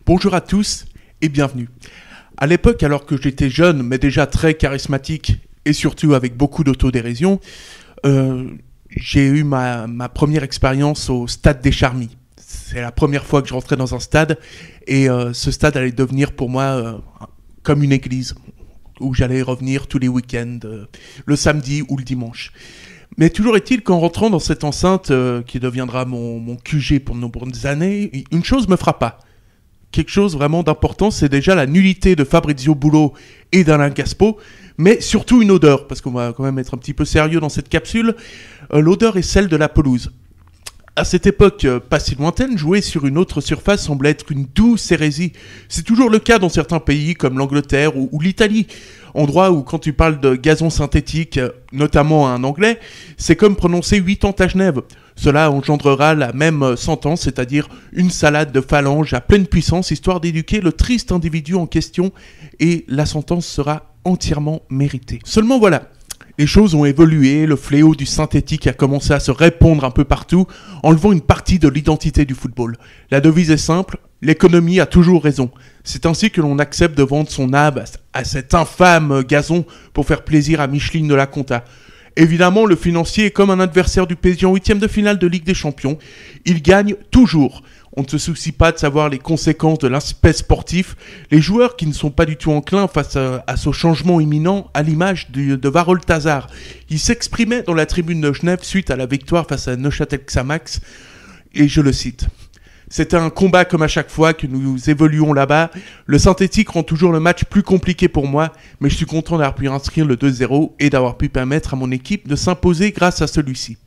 Bonjour à tous et bienvenue. À l'époque, alors que j'étais jeune, mais déjà très charismatique et surtout avec beaucoup d'autodérision, j'ai eu ma première expérience au stade des Charmilles. C'est la première fois que je rentrais dans un stade et ce stade allait devenir pour moi comme une église où j'allais revenir tous les week-ends, le samedi ou le dimanche. Mais toujours est-il qu'en rentrant dans cette enceinte qui deviendra mon QG pour de nombreuses années, une chose me frappa. Quelque chose vraiment d'important, c'est déjà la nullité de Fabrizio Bullo et d'Alain Gaspo, mais surtout une odeur, parce qu'on va quand même être un petit peu sérieux dans cette capsule. L'odeur est celle de la pelouse. À cette époque pas si lointaine, jouer sur une autre surface semblait être une douce hérésie. C'est toujours le cas dans certains pays comme l'Angleterre ou l'Italie. Endroit où quand tu parles de gazon synthétique, notamment un anglais, c'est comme prononcer 8 ans à Genève. Cela engendrera la même sentence, c'est-à-dire une salade de phalanges à pleine puissance, histoire d'éduquer le triste individu en question, et la sentence sera entièrement méritée. Seulement voilà, les choses ont évolué, le fléau du synthétique a commencé à se répandre un peu partout, enlevant une partie de l'identité du football. La devise est simple, l'économie a toujours raison. C'est ainsi que l'on accepte de vendre son âme à cet infâme gazon pour faire plaisir à Micheline de la Conta. Évidemment, le financier est comme un adversaire du PSG en 8e de finale de Ligue des Champions. Il gagne toujours. On ne se soucie pas de savoir les conséquences de l'aspect sportif. Les joueurs qui ne sont pas du tout enclins face à ce changement imminent, à l'image de Varol Tazar. Il s'exprimait dans la tribune de Genève suite à la victoire face à Neuchâtel Xamax. Et je le cite. C'était un combat comme à chaque fois que nous évoluons là-bas. Le synthétique rend toujours le match plus compliqué pour moi, mais je suis content d'avoir pu inscrire le 2-0 et d'avoir pu permettre à mon équipe de s'imposer grâce à celui-ci.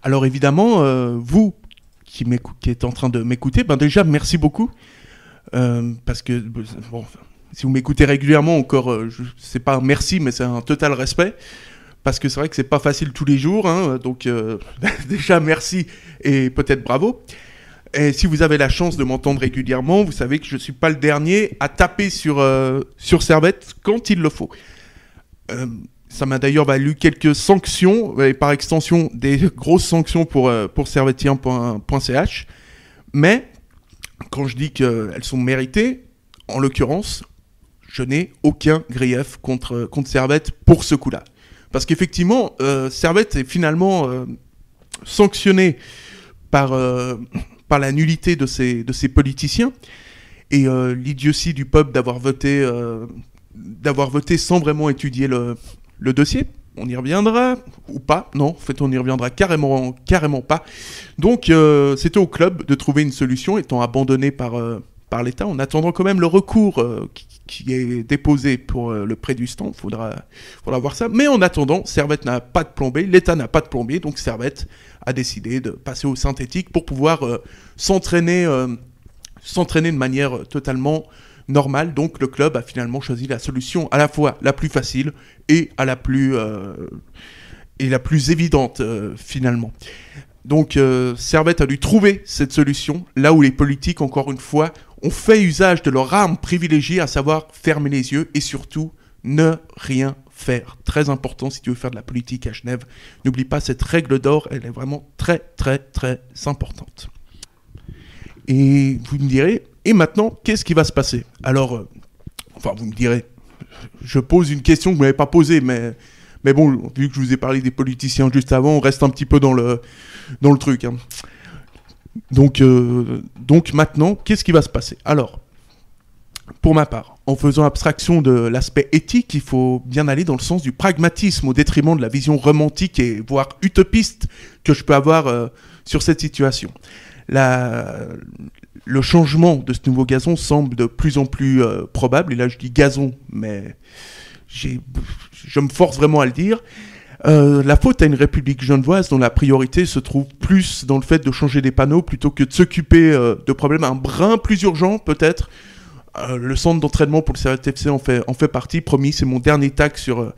Alors évidemment, vous qui êtes en train de m'écouter, déjà merci beaucoup. Parce que, bon, si vous m'écoutez régulièrement, encore, c'est pas un merci, mais c'est un total respect. Parce que c'est vrai que c'est pas facile tous les jours, hein, donc déjà merci et peut-être bravo. Et si vous avez la chance de m'entendre régulièrement, vous savez que je ne suis pas le dernier à taper sur Servette quand il le faut. Ça m'a d'ailleurs valu quelques sanctions, et par extension des grosses sanctions pour servettien.ch. Mais quand je dis qu'elles sont méritées, en l'occurrence, je n'ai aucun grief contre Servette pour ce coup-là. Parce qu'effectivement, Servette est finalement sanctionné par la nullité de ces politiciens et l'idiotie du peuple d'avoir voté sans vraiment étudier le dossier. On y reviendra ou pas. Non, en fait, on y reviendra carrément pas. Donc, c'était au club de trouver une solution, étant abandonné par l'État, en attendant quand même le recours qui est déposé pour le prêt du stand. Faudra voir ça. Mais en attendant, Servette n'a pas de plan B, l'État n'a pas de plan B, donc Servette a décidé de passer au synthétique pour pouvoir s'entraîner de manière totalement normale. Donc le club a finalement choisi la solution à la fois la plus facile et la plus évidente finalement. Donc Servette a dû trouver cette solution là où les politiques, encore une fois, ont fait usage de leur arme privilégiée, à savoir fermer les yeux et surtout ne rien faire. Très important si tu veux faire de la politique à Genève. N'oublie pas cette règle d'or, elle est vraiment très très très importante. Et vous me direz, et maintenant, qu'est-ce qui va se passer ? Alors, vous me direz, je pose une question que vous ne m'avez pas posée, mais bon, vu que je vous ai parlé des politiciens juste avant, on reste un petit peu dans le truc. Hein. Donc maintenant, qu'est-ce qui va se passer ? Alors, pour ma part, en faisant abstraction de l'aspect éthique, il faut bien aller dans le sens du pragmatisme au détriment de la vision romantique et voire utopiste que je peux avoir sur cette situation. Le changement de ce nouveau gazon semble de plus en plus probable, et là je dis gazon, mais je me force vraiment à le dire. La faute à une république genevoise dont la priorité se trouve plus dans le fait de changer des panneaux plutôt que de s'occuper de problèmes un brin plus urgents peut-être. Le centre d'entraînement pour le Servette FC en fait partie. Promis, c'est mon dernier tag sur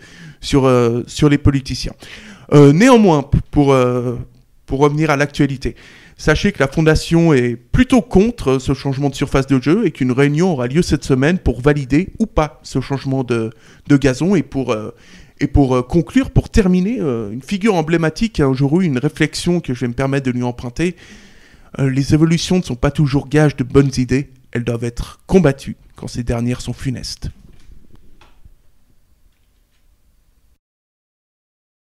les politiciens. Néanmoins, pour revenir à l'actualité, sachez que la Fondation est plutôt contre ce changement de surface de jeu et qu'une réunion aura lieu cette semaine pour valider ou pas ce changement de gazon et pour conclure, pour terminer, une figure emblématique a un jour eu une réflexion que je vais me permettre de lui emprunter. Les évolutions ne sont pas toujours gages de bonnes idées. elles doivent être combattues quand ces dernières sont funestes.